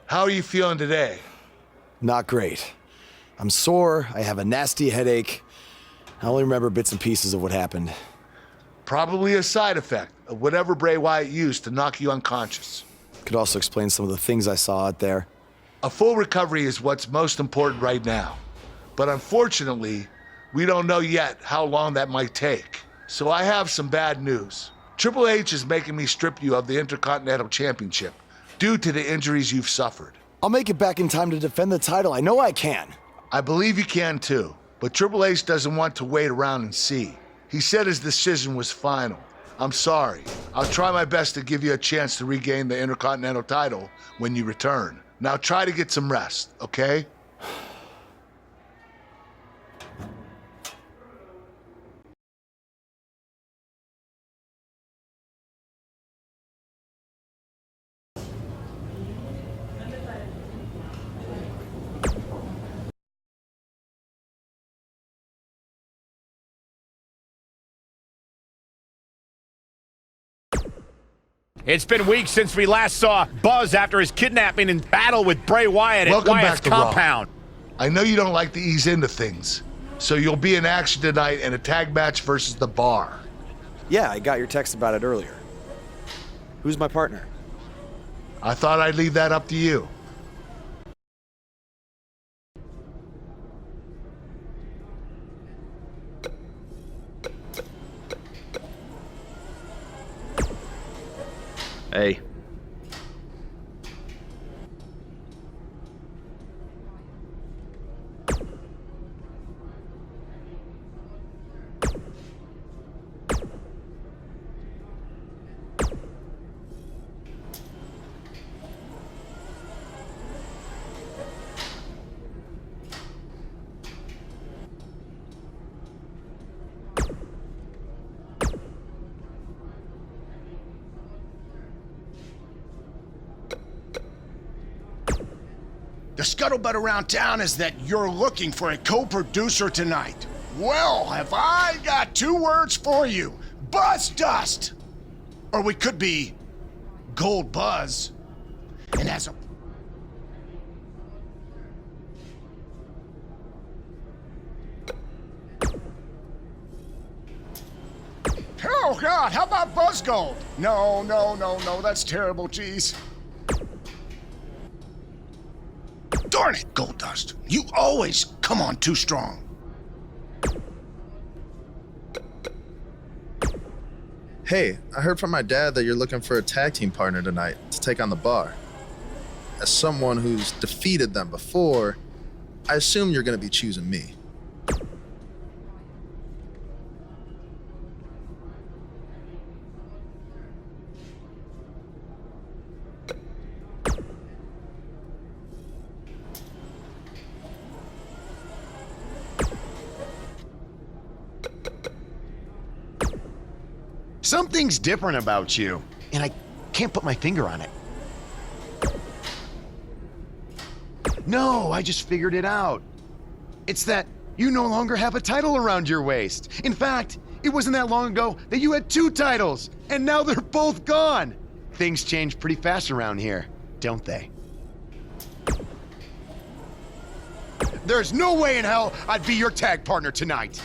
How are you feeling today? Not great. I'm sore, I have a nasty headache. I only remember bits and pieces of what happened. Probably a side effect of whatever Bray Wyatt used to knock you unconscious. Could also explain some of the things I saw out there. A full recovery is what's most important right now. But unfortunately, we don't know yet how long that might take. So I have some bad news. Triple H is making me strip you of the Intercontinental Championship due to the injuries you've suffered. I'll make it back in time to defend the title. I know I can. I believe you can too, but Triple H doesn't want to wait around and see. He said his decision was final. I'm sorry. I'll try my best to give you a chance to regain the Intercontinental title when you return. Now try to get some rest, okay? It's been weeks since we last saw Buzz after his kidnapping and battle with Bray Wyatt at Welcome Wyatt's back to compound. Raw. I know you don't like to ease into things, so you'll be in action tonight in a tag match versus The Bar. Yeah, I got your text about it earlier. Who's my partner? I thought I'd leave that up to you. Hey. The scuttlebutt around town is that you're looking for a co-producer tonight. Well, have I got two words for you. Buzz Dust! Or we could be Gold Buzz. And as a... Oh, God, how about Buzz Gold? No, that's terrible, jeez. Darn it, Goldust. You always come on too strong. Hey, I heard from my dad that you're looking for a tag team partner tonight to take on The Bar. As someone who's defeated them before, I assume you're going to be choosing me. Something's different about you, and I can't put my finger on it. No, I just figured it out. It's that you no longer have a title around your waist. In fact, it wasn't that long ago that you had two titles, and now they're both gone. Things change pretty fast around here, don't they? There's no way in hell I'd be your tag partner tonight.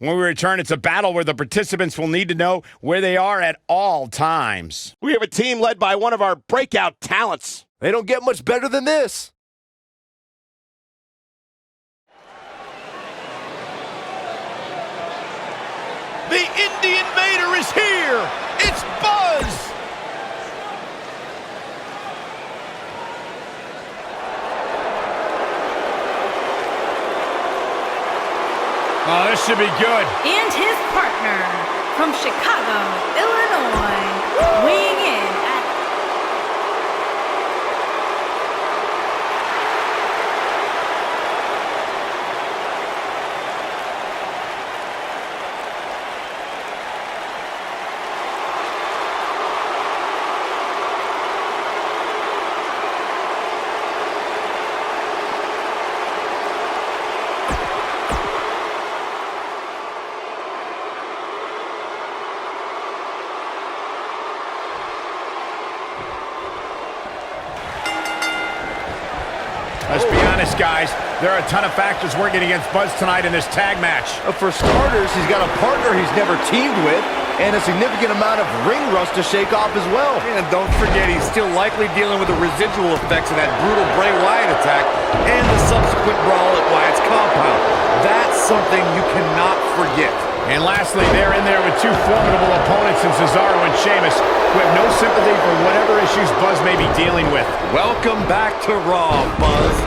When we return, it's a battle where the participants will need to know where they are at all times. We have a team led by one of our breakout talents. They don't get much better than this. The Indie Invader is here! It's Buzz! Oh, this should be good. And his partner from Chicago, Illinois, weighing in at Let's be honest, guys. There are a ton of factors working against Buzz tonight in this tag match. For starters, he's got a partner he's never teamed with, and a significant amount of ring rust to shake off as well. And don't forget, he's still likely dealing with the residual effects of that brutal Bray Wyatt attack and the subsequent brawl at Wyatt's compound. That's something you cannot forget. And lastly, they're in there with two formidable opponents in Cesaro and Sheamus, who have no sympathy for whatever issues Buzz may be dealing with. Welcome back to Raw, Buzz.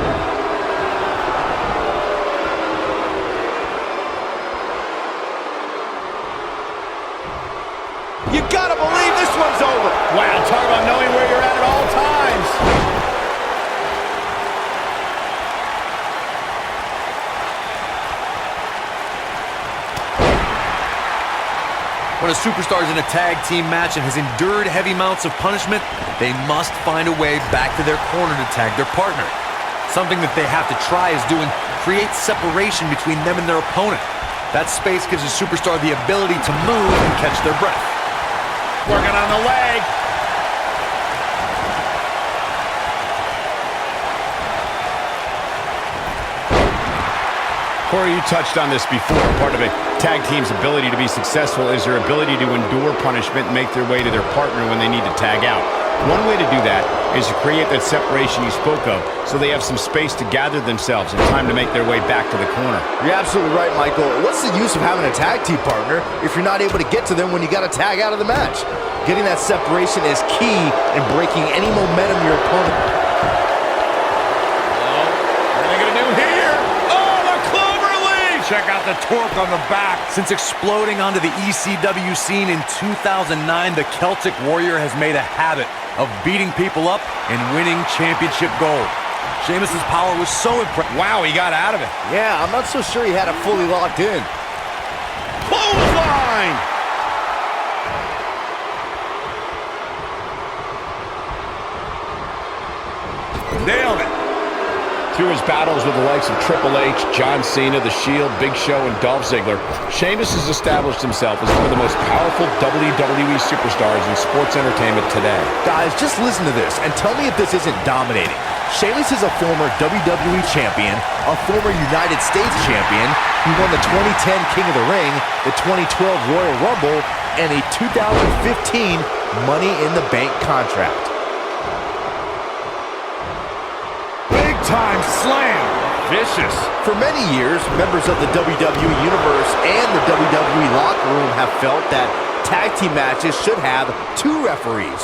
You gotta believe this one's over. Wow, talk about knowing where you're at all times. When a superstar is in a tag team match and has endured heavy amounts of punishment, they must find a way back to their corner to tag their partner. Something that they have to try is doing create separation between them and their opponent. That space gives a superstar the ability to move and catch their breath. Working on the leg. Corey, you touched on this before. Part of a tag team's ability to be successful is their ability to endure punishment and make their way to their partner when they need to tag out. One way to do that is to create that separation you spoke of, so they have some space to gather themselves and time to make their way back to the corner. You're absolutely right, Michael. What's the use of having a tag team partner if you're not able to get to them when you got to tag out of the match? Getting that separation is key in breaking any momentum your opponent. What are they going to do here? Oh, the clover leaf! Check out the torque on the back. Since exploding onto the ECW scene in 2009, the Celtic Warrior has made a habit of beating people up and winning championship gold. Sheamus's power was so impressive. Wow, he got out of it. Yeah, I'm not so sure he had it fully locked in. Clothesline! Nailed it. Through his battles with the likes of Triple H, John Cena, The Shield, Big Show, and Dolph Ziggler, Sheamus has established himself as one of the most powerful WWE superstars in sports entertainment today. Guys, just listen to this and tell me if this isn't dominating. Sheamus is a former WWE champion, a former United States champion. He won the 2010 King of the Ring, the 2012 Royal Rumble, and a 2015 Money in the Bank contract. Time slam. Vicious. For many years, members of the WWE Universe and the WWE locker room have felt that tag team matches should have two referees.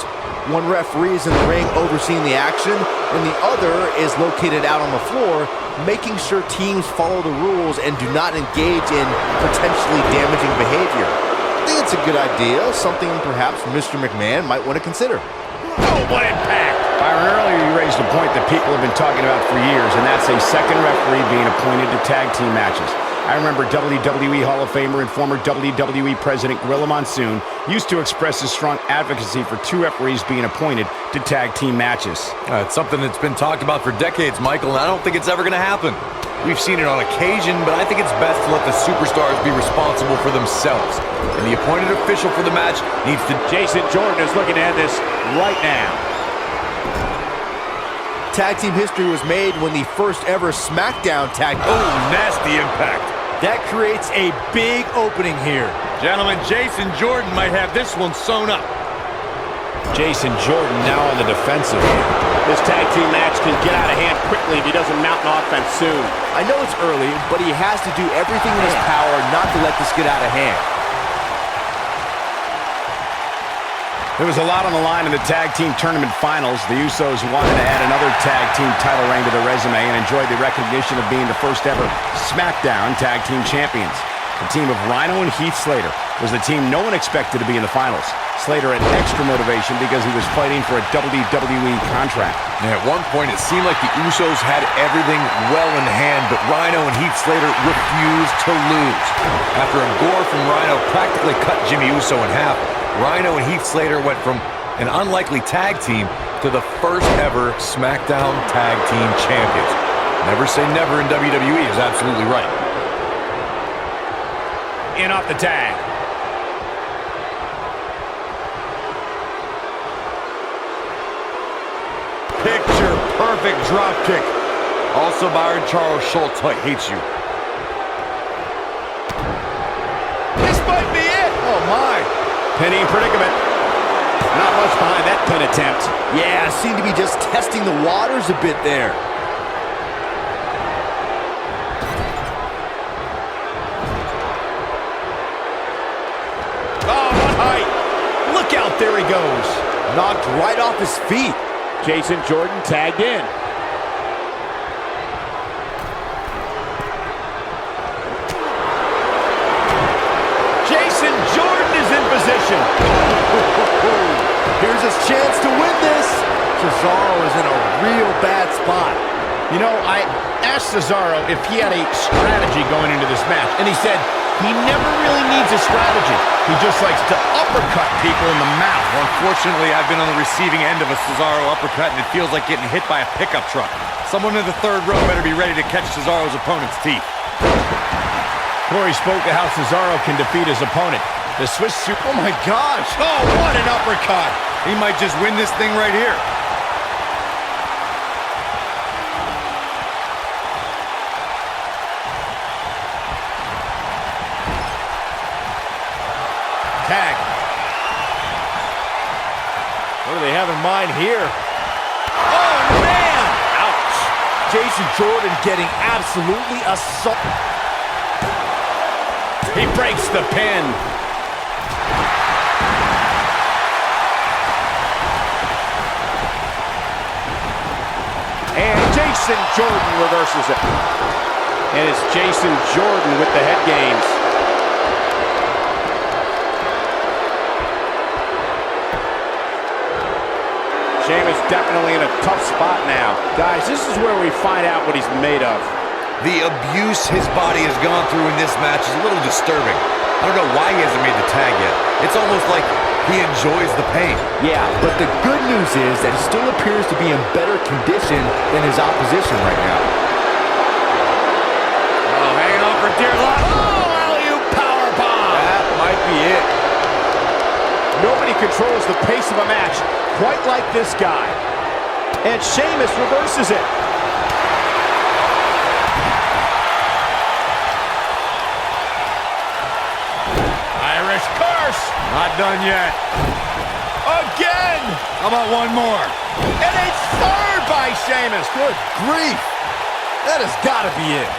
One referee is in the ring overseeing the action, and the other is located out on the floor, making sure teams follow the rules and do not engage in potentially damaging behavior. I think it's a good idea, something perhaps Mr. McMahon might want to consider. Oh, what impact! Byron, earlier you raised a point that people have been talking about for years, and that's a second referee being appointed to tag team matches. I remember WWE Hall of Famer and former WWE President Gorilla Monsoon used to express his strong advocacy for two referees being appointed to tag team matches. It's something that's been talked about for decades, Michael, and I don't think it's ever going to happen. We've seen it on occasion, but I think it's best to let the superstars be responsible for themselves. And the appointed official for the match needs to... Jason Jordan is looking to end this right now. Tag team history was made when the first ever SmackDown tag... Oh, nasty impact. That creates a big opening here. Gentlemen, Jason Jordan might have this one sewn up. Jason Jordan now on the defensive. This tag team match can get out of hand quickly if he doesn't mount an offense soon. I know it's early, but he has to do everything in his power not to let this get out of hand. There was a lot on the line in the tag team tournament finals. The Usos wanted to add another tag team title reign to their resume and enjoyed the recognition of being the first ever SmackDown tag team champions. The team of Rhino and Heath Slater was the team no one expected to be in the finals. Slater had extra motivation because he was fighting for a WWE contract. And at one point, it seemed like the Usos had everything well in hand, but Rhino and Heath Slater refused to lose. After a gore from Rhino practically cut Jimmy Uso in half, Rhino and Heath Slater went from an unlikely tag team to the first ever SmackDown Tag Team Champions. Never say never in WWE is absolutely right. In off the tag. Picture perfect drop kick. Also, Byron Charles Schultz hates you. This might be it. Oh, my. Pinning predicament. Not much behind that pin attempt. Yeah, seemed to be just testing the waters a bit there. Oh, what height. Look out, there he goes. Knocked right off his feet. Jason Jordan tagged in. Jason Jordan is in position. Here's his chance to win this. Cesaro is in a real bad spot. You know, I asked Cesaro if he had a strategy going into this match, and he said he never really needs a strategy. He just likes to uppercut people in the mouth. Unfortunately, I've been on the receiving end of a Cesaro uppercut, and it feels like getting hit by a pickup truck. Someone in the third row better be ready to catch Cesaro's opponent's teeth. Corey spoke to how Cesaro can defeat his opponent. The Swiss Super... Oh, my gosh. Oh, what an uppercut. He might just win this thing right here. Tag. What do they have in mind here? Oh, man! Ouch. Jason Jordan getting absolutely assaulted. He breaks the pin. And Jason Jordan reverses it. And it's Jason Jordan with the head games. Sheamus definitely in a tough spot now. Guys, this is where we find out what he's made of. The abuse his body has gone through in this match is a little disturbing. I don't know why he hasn't made the tag yet. It's almost like he enjoys the pain. Yeah, but the good news is that he still appears to be in better condition than his opposition right now. Oh, hanging on for dear life. Oh, alley-oop powerbomb. That might be it. Nobody controls the pace of a match quite like this guy. And Sheamus reverses it. Irish curse. Not done yet. Again. How about one more? And a third by Sheamus. Good grief. That has got to be it.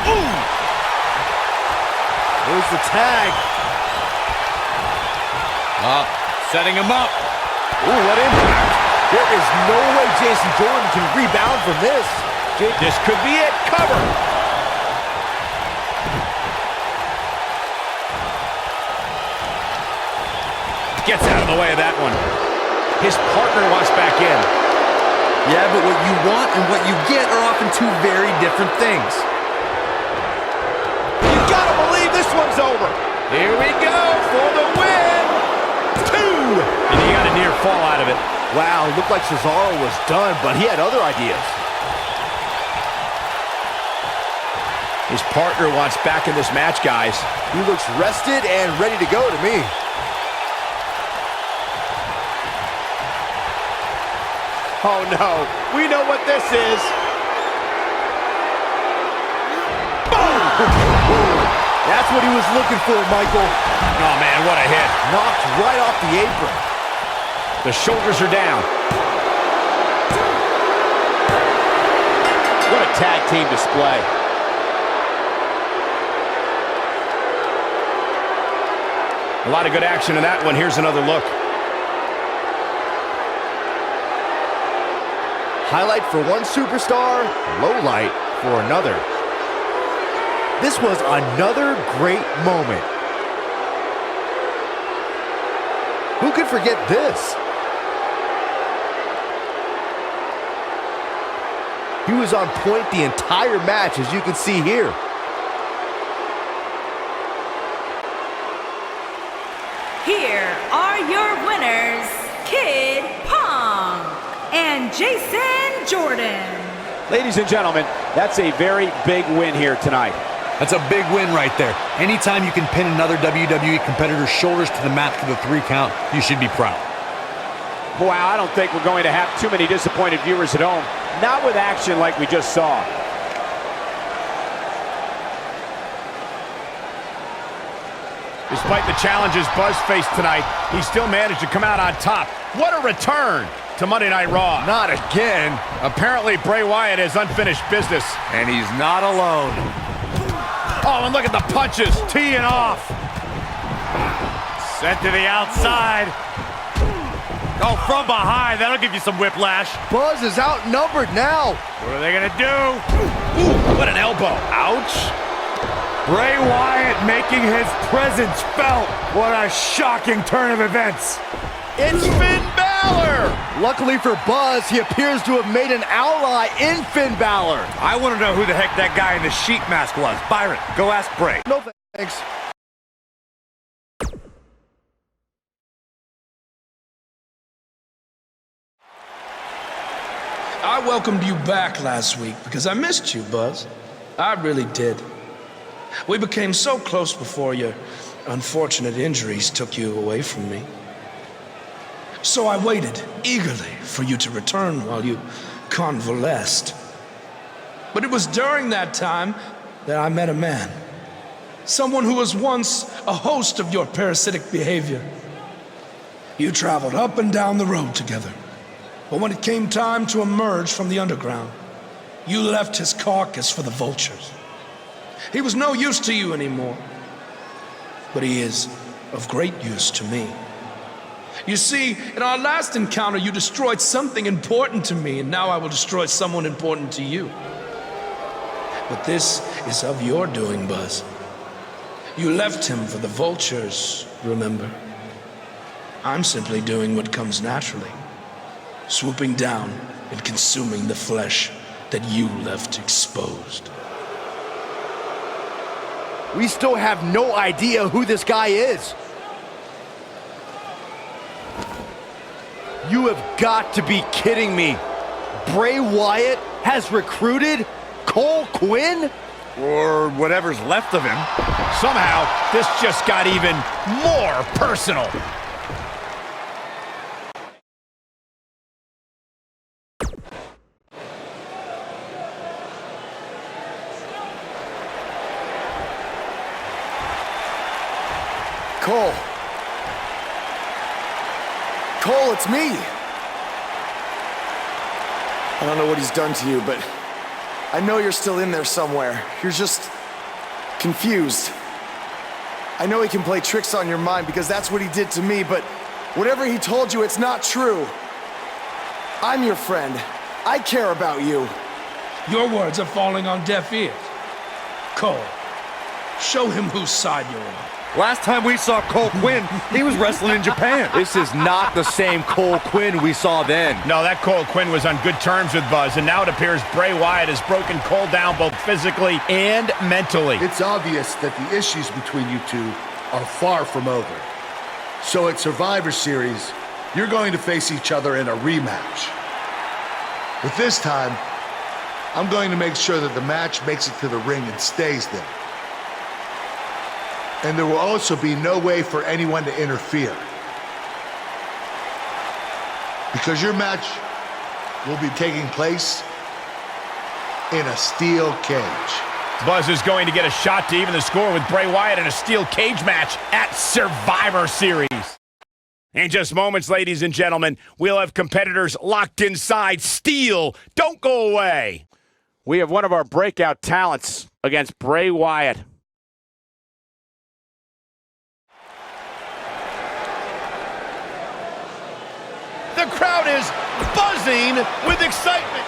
Ooh. There's the tag. Setting him up. Ooh, what impact. There is no way Jason Jordan can rebound from this. This could be it. Cover. Gets out of the way of that one. His partner wants back in. Yeah, but what you want and what you get are often two very different things. You gotta believe this one's over. Here we go for the win. 2. And he got a near fall out of it. Wow, looked like Cesaro was done, but he had other ideas. His partner wants back in this match, guys. He looks rested and ready to go to me. Oh, no. We know what this is. Boom! That's what he was looking for, Michael. Oh, man, what a hit. Knocked right off the apron. The shoulders are down. What a tag team display. A lot of good action in that one. Here's another look. Highlight for one superstar, low light for another. This was another great moment. Who could forget this? He was on point the entire match, as you can see here. Here are your winners, Kid Pong and Jason Jordan. Ladies and gentlemen, that's a very big win here tonight. That's a big win right there. Anytime you can pin another WWE competitor's shoulders to the mat for the 3 count, you should be proud. Wow, I don't think we're going to have too many disappointed viewers at home. Not with action like we just saw. Despite the challenges Buzz faced tonight, he still managed to come out on top. What a return to Monday Night Raw. Not again. Apparently, Bray Wyatt has unfinished business. And he's not alone. Oh, and look at the punches, teeing off. Sent to the outside. Oh, from behind, that'll give you some whiplash. Buzz is outnumbered now. What are they gonna do? Ooh, what an elbow. Ouch. Bray Wyatt making his presence felt. What a shocking turn of events. It's Finn Balor. Luckily for Buzz, he appears to have made an ally in Finn Balor. I want to know who the heck that guy in the sheep mask was. Byron, go ask Bray. No thanks. I welcomed you back last week because I missed you, Buzz. I really did. We became so close before your unfortunate injuries took you away from me. So I waited eagerly for you to return while you convalesced. But it was during that time that I met a man. Someone who was once a host of your parasitic behavior. You traveled up and down the road together. But when it came time to emerge from the underground, you left his carcass for the vultures. He was no use to you anymore, but he is of great use to me. You see, in our last encounter, you destroyed something important to me, and now I will destroy someone important to you. But this is of your doing, Buzz. You left him for the vultures, remember? I'm simply doing what comes naturally. Swooping down and consuming the flesh that you left exposed. We still have no idea who this guy is. You have got to be kidding me. Bray Wyatt has recruited Cole Quinn? Or whatever's left of him. Somehow, this just got even more personal. Cole. Cole, it's me. I don't know what he's done to you, but I know you're still in there somewhere. You're just confused. I know he can play tricks on your mind because that's what he did to me, but whatever he told you, it's not true. I'm your friend. I care about you. Your words are falling on deaf ears. Cole, show him whose side you're on. Last time we saw Cole Quinn, he was wrestling in Japan. This is not the same Cole Quinn we saw then. No, that Cole Quinn was on good terms with Buzz, and now it appears Bray Wyatt has broken Cole down both physically and mentally. It's obvious that the issues between you two are far from over. So at Survivor Series, you're going to face each other in a rematch. But this time, I'm going to make sure that the match makes it to the ring and stays there. And there will also be no way for anyone to interfere. Because your match will be taking place in a steel cage. Buzz is going to get a shot to even the score with Bray Wyatt in a steel cage match at Survivor Series. In just moments, ladies and gentlemen, we'll have competitors locked inside steel. Don't go away. We have one of our breakout talents against Bray Wyatt. The crowd is buzzing with excitement.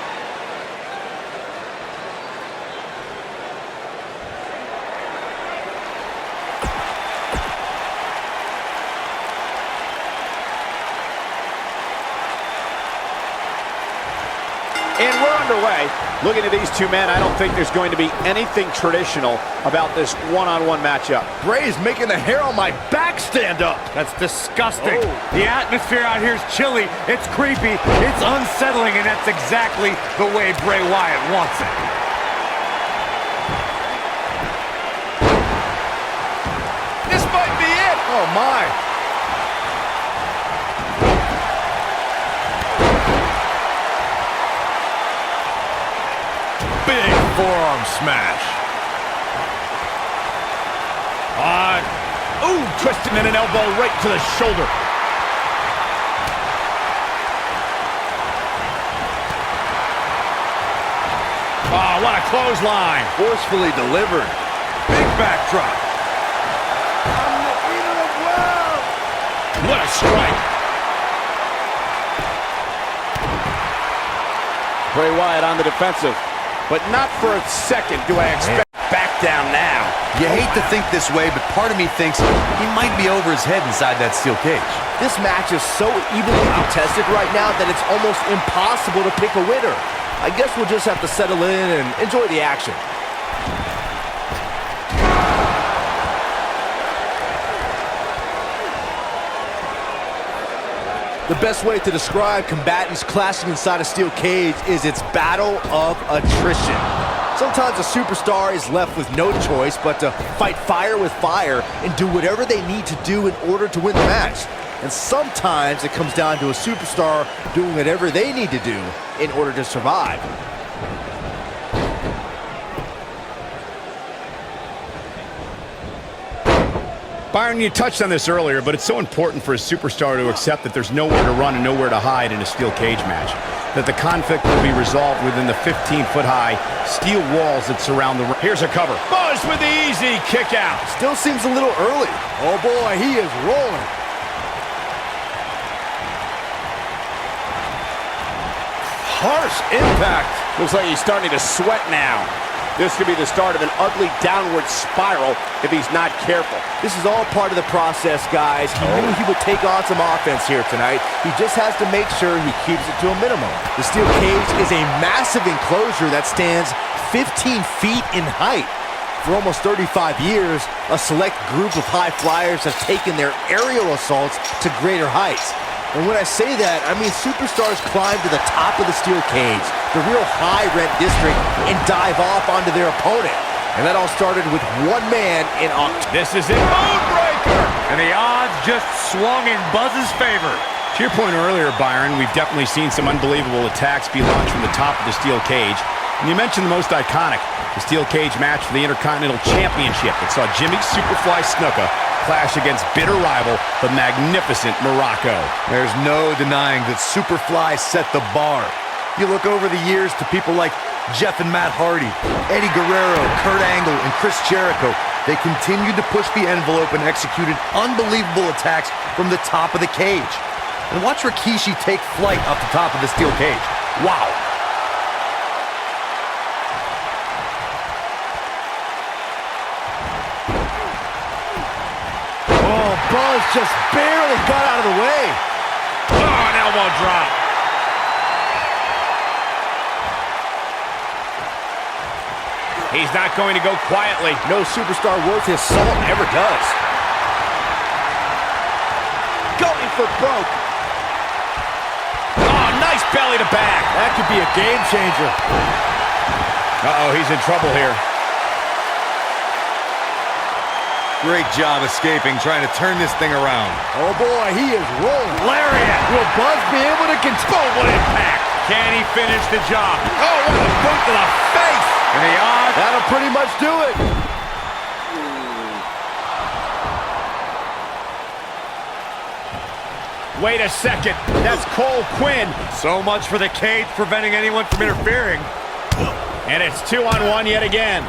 And we're underway. Looking at these two men, I don't think there's going to be anything traditional about this one-on-one matchup. Bray is making the hair on my back stand up. That's disgusting. The atmosphere out here is chilly, it's creepy, it's unsettling, and that's exactly the way Bray Wyatt wants it. This might be it. Oh my. smash. Ooh, twisting in an elbow right to the shoulder. Oh, what a clothesline. Forcefully delivered. Big backdrop. What a strike. Bray Wyatt on the defensive, but not for a second do I expect back down now. You hate to think this way, but part of me thinks he might be over his head inside that steel cage. This match is so evenly contested right now that it's almost impossible to pick a winner. I guess we'll just have to settle in and enjoy the action. The best way to describe combatants clashing inside a steel cage is its battle of attrition. Sometimes a superstar is left with no choice but to fight fire with fire and do whatever they need to do in order to win the match. And sometimes it comes down to a superstar doing whatever they need to do in order to survive. Byron, you touched on this earlier, but it's so important for a superstar to accept that there's nowhere to run and nowhere to hide in a steel cage match. That the conflict will be resolved within the 15-foot-high steel walls that surround the ring. Here's a cover. Buzz with the easy kick out. Still seems a little early. Oh boy, he is rolling. Harsh impact. Looks like he's starting to sweat now. This could be the start of an ugly downward spiral if he's not careful. This is all part of the process, guys. He knew he would take on some offense here tonight. He just has to make sure he keeps it to a minimum. The steel cage is a massive enclosure that stands 15 feet in height. For almost 35 years, a select group of high flyers have taken their aerial assaults to greater heights. And when I say that, I mean superstars climb to the top of the steel cage, the real high-rent district, and dive off onto their opponent. And that all started with one man in October. This is it. Moonbreaker! And the odds just swung in Buzz's favor. To your point earlier, Byron, we've definitely seen some unbelievable attacks be launched from the top of the steel cage. And you mentioned the most iconic, the steel cage match for the Intercontinental Championship that saw Jimmy Superfly Snuka clash against bitter rival, the magnificent Morocco. There's no denying that Superfly set the bar. You look over the years to people like Jeff and Matt Hardy, Eddie Guerrero, Kurt Angle, and Chris Jericho. They continued to push the envelope and executed unbelievable attacks from the top of the cage. And watch Rikishi take flight off the top of the steel cage. Wow. Buzz just barely got out of the way. Oh, an elbow drop. He's not going to go quietly. No superstar worth his salt ever does. Going for broke. Oh, nice belly to back. That could be a game changer. Uh-oh, he's in trouble here. Great job escaping, trying to turn this thing around. Oh boy, he is rolling. Lariat. Will Buzz be able to control? What impact. Can he finish the job? Oh, what a boot to the face. And the odds. That'll pretty much do it. Wait a second. That's Cole Quinn. So much for the cage preventing anyone from interfering. And it's 2-on-1 yet again.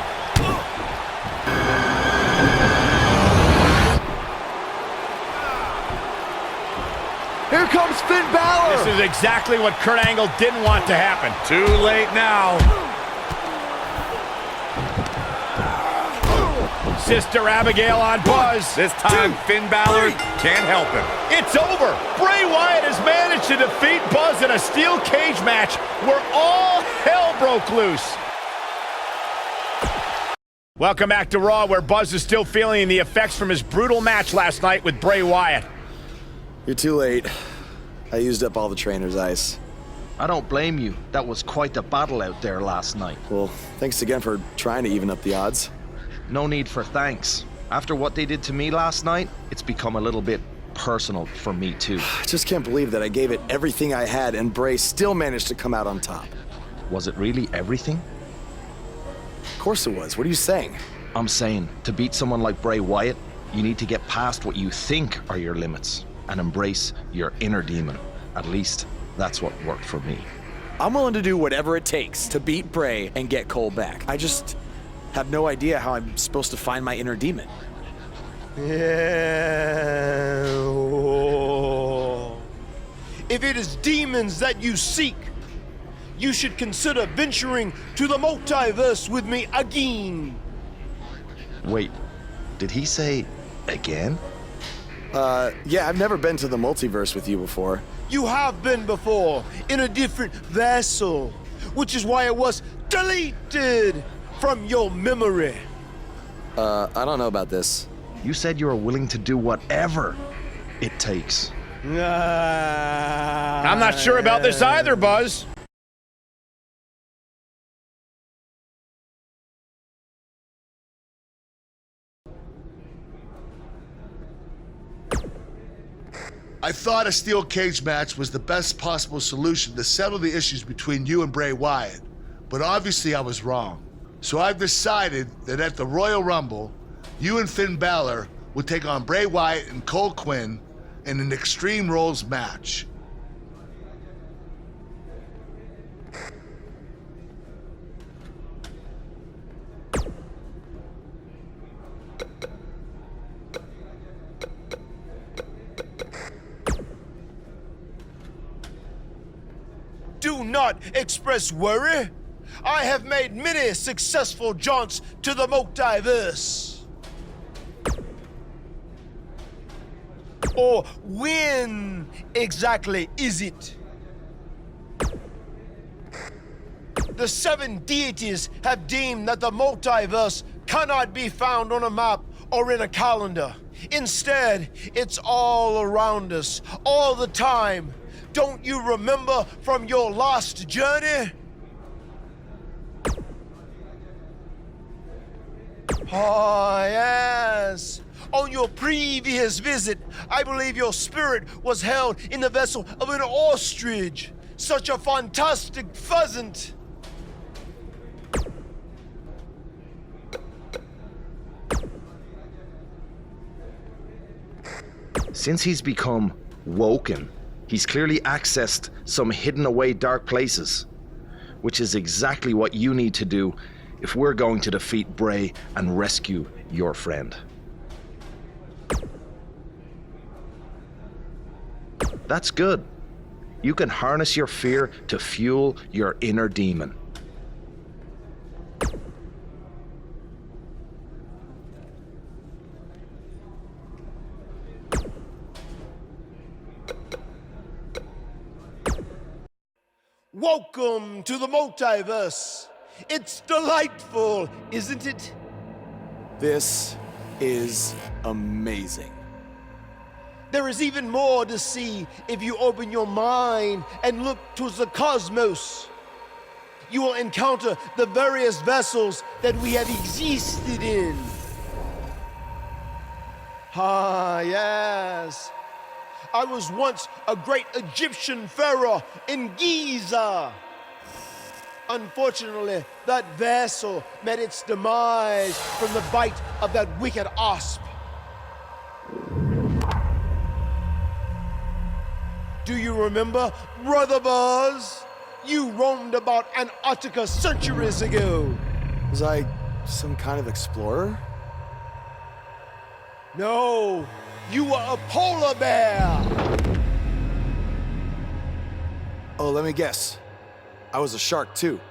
Here comes Finn Balor. This is exactly what Kurt Angle didn't want to happen. Too late now. Sister Abigail on Buzz. This time, Finn Balor can't help him. It's over. Bray Wyatt has managed to defeat Buzz in a steel cage match where all hell broke loose. Welcome back to Raw, where Buzz is still feeling the effects from his brutal match last night with Bray Wyatt. You're too late. I used up all the trainer's ice. I don't blame you. That was quite a battle out there last night. Well, thanks again for trying to even up the odds. No need for thanks. After what they did to me last night, it's become a little bit personal for me too. I just can't believe that I gave it everything I had and Bray still managed to come out on top. Was it really everything? Of course it was. What are you saying? I'm saying, to beat someone like Bray Wyatt, you need to get past what you think are your limits and embrace your inner demon. At least, that's what worked for me. I'm willing to do whatever it takes to beat Bray and get Cole back. I just have no idea how I'm supposed to find my inner demon. Yeah. If it is demons that you seek, you should consider venturing to the multiverse with me again. Wait, did he say again? Yeah, I've never been to the multiverse with you before. You have been before, in a different vessel, which is why it was deleted from your memory. I don't know about this. You said you were willing to do whatever it takes. I'm not sure about this either, Buzz. I thought a steel cage match was the best possible solution to settle the issues between you and Bray Wyatt, but obviously I was wrong. So I've decided that at the Royal Rumble, you and Finn Balor would take on Bray Wyatt and Cole Quinn in an Extreme Rules match. Do not express worry. I have made many successful jaunts to the multiverse. Or when exactly is it? The 7 deities have deemed that the multiverse cannot be found on a map or in a calendar. Instead, it's all around us, all the time. Don't you remember from your last journey? Oh, yes. On your previous visit, I believe your spirit was held in the vessel of an ostrich. Such a fantastic pheasant. Since he's become woken, he's clearly accessed some hidden away dark places, which is exactly what you need to do if we're going to defeat Bray and rescue your friend. That's good. You can harness your fear to fuel your inner demon. Welcome to the multiverse. It's delightful, isn't it? This is amazing. There is even more to see if you open your mind and look towards the cosmos. You will encounter the various vessels that we have existed in. Ah, yes. I was once a great Egyptian pharaoh in Giza. Unfortunately, that vessel met its demise from the bite of that wicked asp. Do you remember, Brother Buzz? You roamed about Antarctica centuries ago. Was I some kind of explorer? No, you were a polar bear. Oh, let me guess. I was a shark too.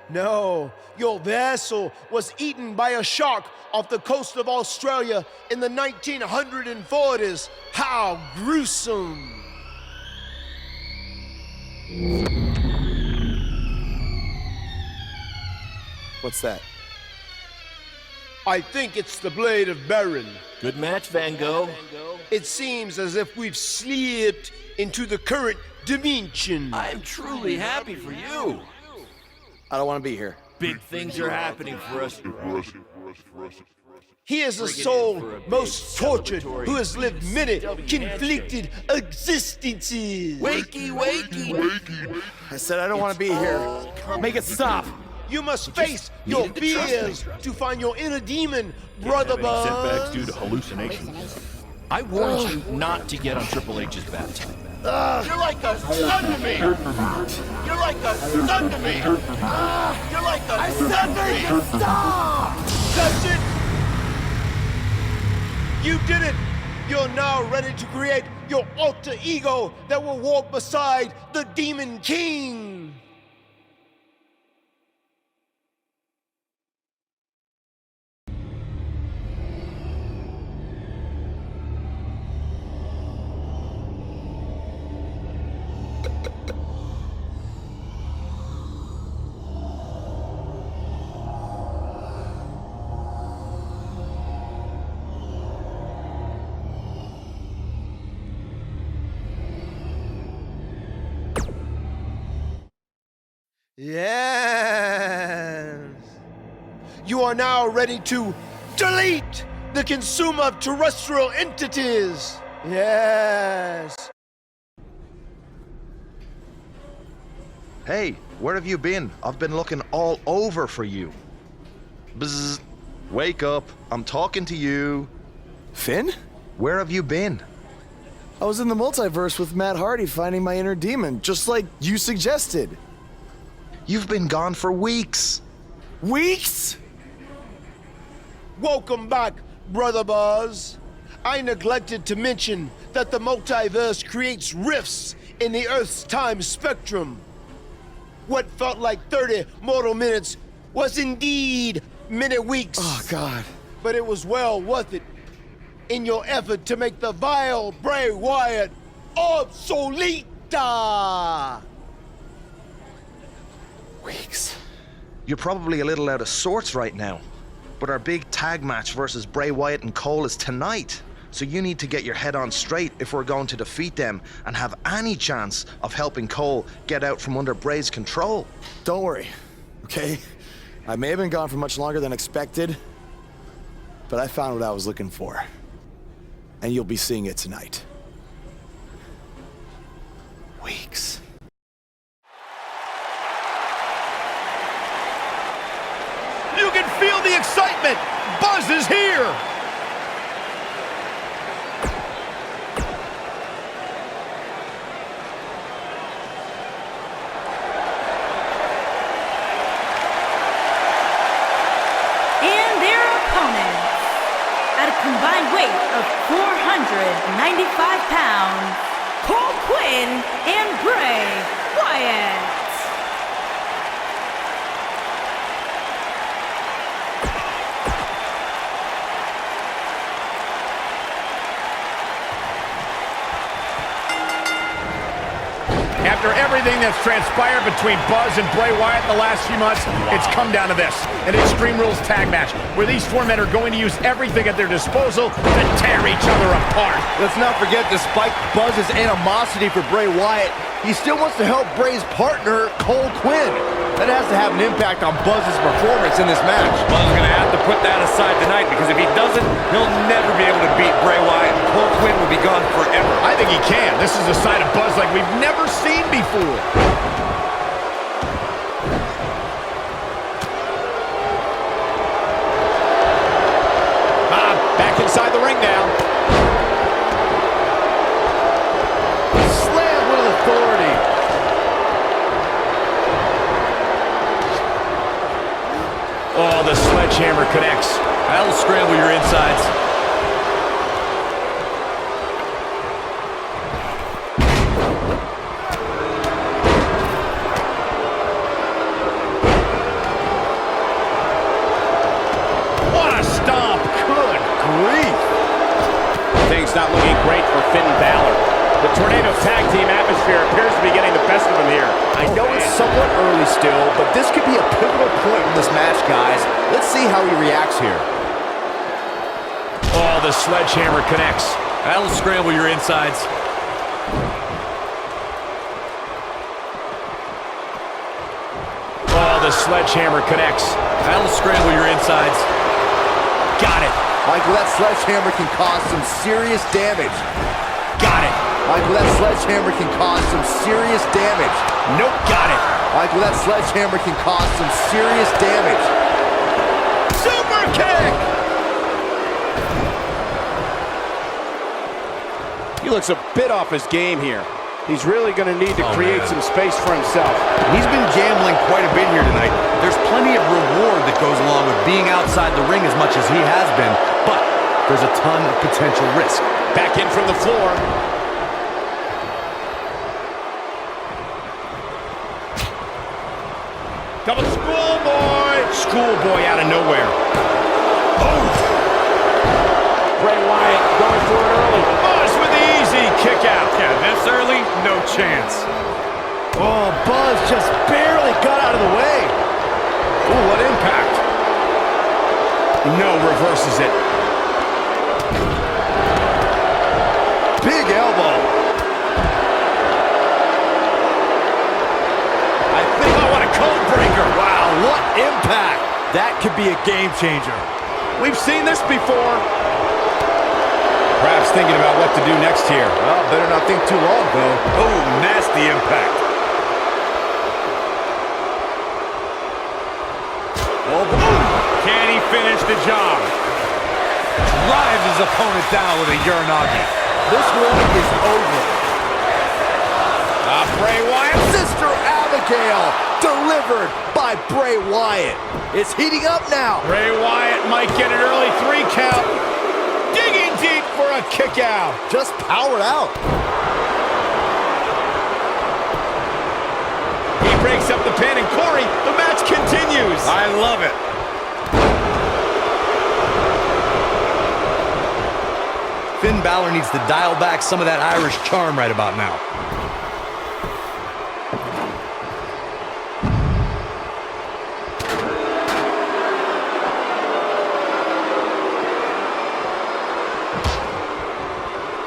No, your vessel was eaten by a shark off the coast of Australia in the 1940s. How gruesome. What's that? I think it's the blade of Baron. Good match, Van Gogh. It seems as if we've slipped into the current dimension. I'm truly happy for you. I don't want to be here. Big things are happening for us. He is a soul most tortured who has lived many conflicted existences. Wakey, wakey. I said I don't want to be here. Make it stop. You must face your fears to find your inner demon, Brother Buzz. Setbacks due to hallucinations. I warned you not to get on Triple H's bad time. You're like a son to me. You're like a son to me. You're like a son to me. Stop! That's it. You did it. You're now ready to create your alter ego that will walk beside the Demon King. Yes. You are now ready to delete the consumer of terrestrial entities. Yes. Hey, where have you been? I've been looking all over for you. Bzzz. Wake up. I'm talking to you. Finn? Where have you been? I was in the multiverse with Matt Hardy finding my inner demon, just like you suggested. You've been gone for weeks. Weeks? Welcome back, Brother Buzz. I neglected to mention that the multiverse creates rifts in the Earth's time spectrum. What felt like 30 mortal minutes was indeed many weeks. Oh, God. But it was well worth it in your effort to make the vile Bray Wyatt obsolete. Weeks. You're probably a little out of sorts right now, but our big tag match versus Bray Wyatt and Cole is tonight. So you need to get your head on straight if we're going to defeat them and have any chance of helping Cole get out from under Bray's control. Don't worry, okay? I may have been gone for much longer than expected, but I found what I was looking for. And you'll be seeing it tonight. Weeks. You can feel the excitement. Buzz is here. And their opponents, at a combined weight of 495 pounds, Cole Quinn and Bray Wyatt. After everything that's transpired between Buzz and Bray Wyatt in the last few months, it's come down to this, an Extreme Rules tag match, where these four men are going to use everything at their disposal to tear each other apart. Let's not forget, despite Buzz's animosity for Bray Wyatt, he still wants to help Bray's partner, Cole Quinn. That has to have an impact on Buzz's performance in this match. Buzz is going to have to put that aside tonight, because if he doesn't, he'll never be able to beat Bray Wyatt, and Cole Quinn will be gone forever. I think he can. This is a side of Buzz like we've never seen before. Back inside the ring now. Slam with authority. Oh, the sledgehammer connects. That'll scramble your insides. What a stomp. Good grief. Things not looking great for Finn Balor. The Tornado Tag Team atmosphere appears to be getting the best of him here. I know it's somewhat early still, but this could be a pivotal point in this match, guys. Let's see how he reacts here. Oh, the sledgehammer connects. That'll scramble your insides. Oh, the sledgehammer connects. That'll scramble your insides. Got it. Michael, that sledgehammer can cause some serious damage. Got it. Michael, that sledgehammer can cause some serious damage. Nope, got it. Michael, that sledgehammer can cause some serious damage. Super kick! He looks a bit off his game here. He's really going to need to create some space for himself. He's been gambling quite a bit here tonight. There's plenty of reward that goes along with being outside the ring as much as he has been, but there's a ton of potential risk. Back in from the floor. Double schoolboy. Schoolboy out of nowhere. Oh! Bray Wyatt going for it early. Buzz with the easy kick out. Yeah, this early, no chance. Oh, Buzz just barely got out of the way. Ooh, what impact. No, reverses it. Big elbow. I think I want a code breaker. Wow, what impact. That could be a game changer. We've seen this before. Perhaps thinking about what to do next here. Well, better not think too long, though. Oh, nasty impact. Oh, boom. Can he finish the job? Drives his opponent down with a Uranagi. This one is over. Bray Wyatt. Sister Abigail, delivered by Bray Wyatt. It's heating up now. Bray Wyatt might get an early 3 count. Digging deep for a kick out. Just powered out. He breaks up the pin, and Corey, the match continues. I love it. Finn Balor needs to dial back some of that Irish charm right about now.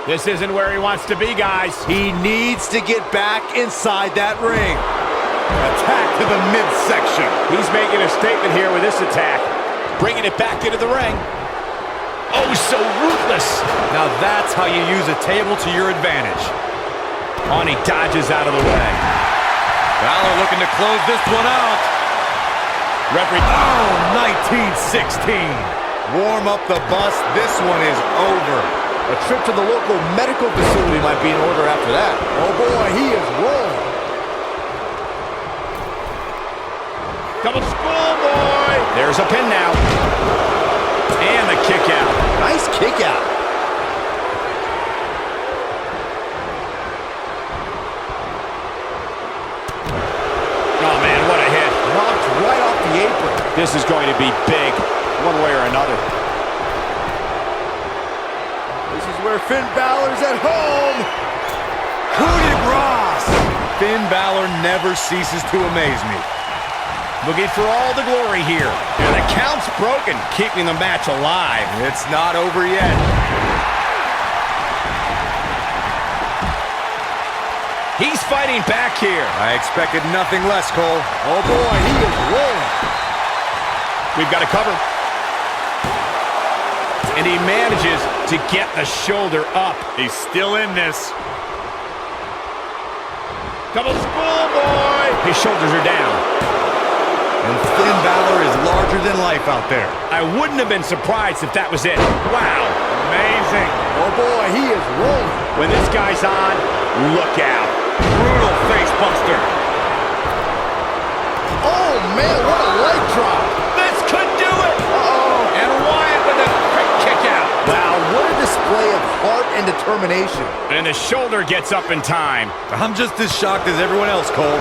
This isn't where he wants to be, guys. He needs to get back inside that ring. Attack to the midsection. He's making a statement here with this attack. Bringing it back into the ring. Oh, so ruthless. Now that's how you use a table to your advantage. On, he dodges out of the way. Balor looking to close this one out. Referee. Oh, 1916. Warm up the bus. This one is over. A trip to the local medical facility might be in order after that. Oh boy, he is rolling. Double schoolboy. There's a pin now. And the kick out. Nice kick out. Oh man, what a hit. Knocked right off the apron. This is going to be big, one way or another. This is where Finn Balor's at home. Coup de grace. Finn Balor never ceases to amaze me. Looking for all the glory here. And the count's broken, keeping the match alive. It's not over yet. He's fighting back here. I expected nothing less, Cole. Oh boy, he is rolling. We've got to cover. And he manages to get the shoulder up. He's still in this. Double schoolboy. His shoulders are down. And Finn Balor is larger than life out there. I wouldn't have been surprised if that was it. Wow. Amazing. Oh boy, he is rolling. When this guy's on, look out. Brutal face buster. Oh man, what a leg drop. This could do it. Uh-oh. And Wyatt with a quick kick out. Wow, what a display of heart and determination. And the shoulder gets up in time. I'm just as shocked as everyone else, Cole.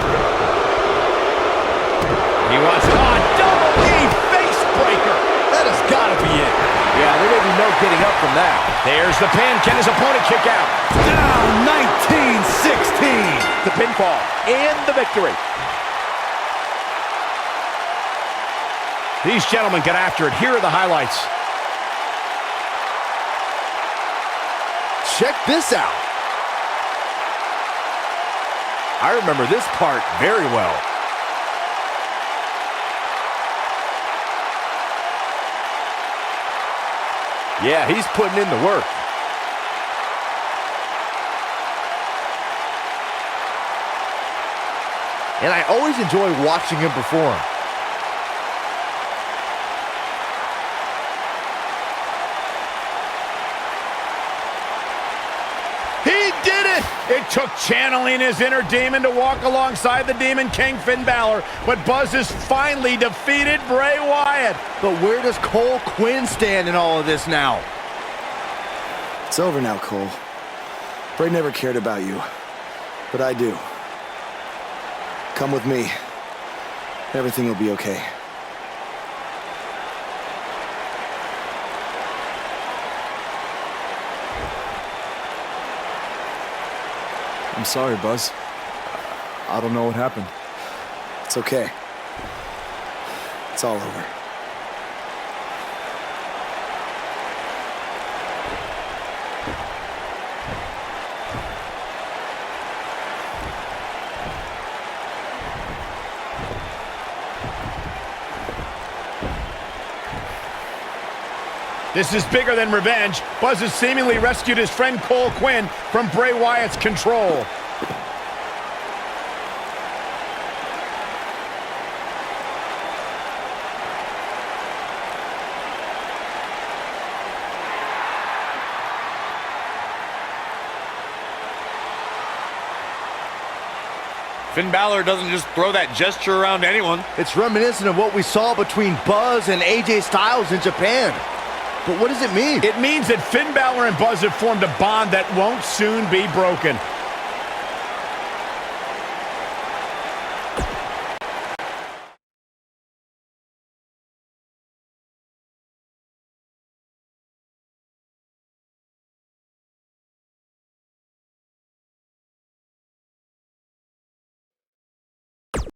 He wants it on. Double knee face breaker. That has got to be it. Yeah, there may be no getting up from that. There's the pin. Can his opponent kick out? Down 1916. The pinfall and the victory. These gentlemen get after it. Here are the highlights. Check this out. I remember this part very well. Yeah, he's putting in the work. and I always enjoy watching him perform. He did it! It took channeling his inner demon to walk alongside the Demon King Finn Balor, but Buzz has finally defeated Bray Wyatt. But where does Cole Quinn stand in all of this now? It's over now, Cole. Bray never cared about you, but I do. Come with me. Everything will be okay. I'm sorry, Buzz. I don't know what happened. It's okay. It's all over. This is bigger than revenge. Buzz has seemingly rescued his friend Cole Quinn from Bray Wyatt's control. Finn Balor doesn't just throw that gesture around anyone. It's reminiscent of what we saw between Buzz and AJ Styles in Japan. But what does it mean? It means that Finn Balor and Buzz have formed a bond that won't soon be broken.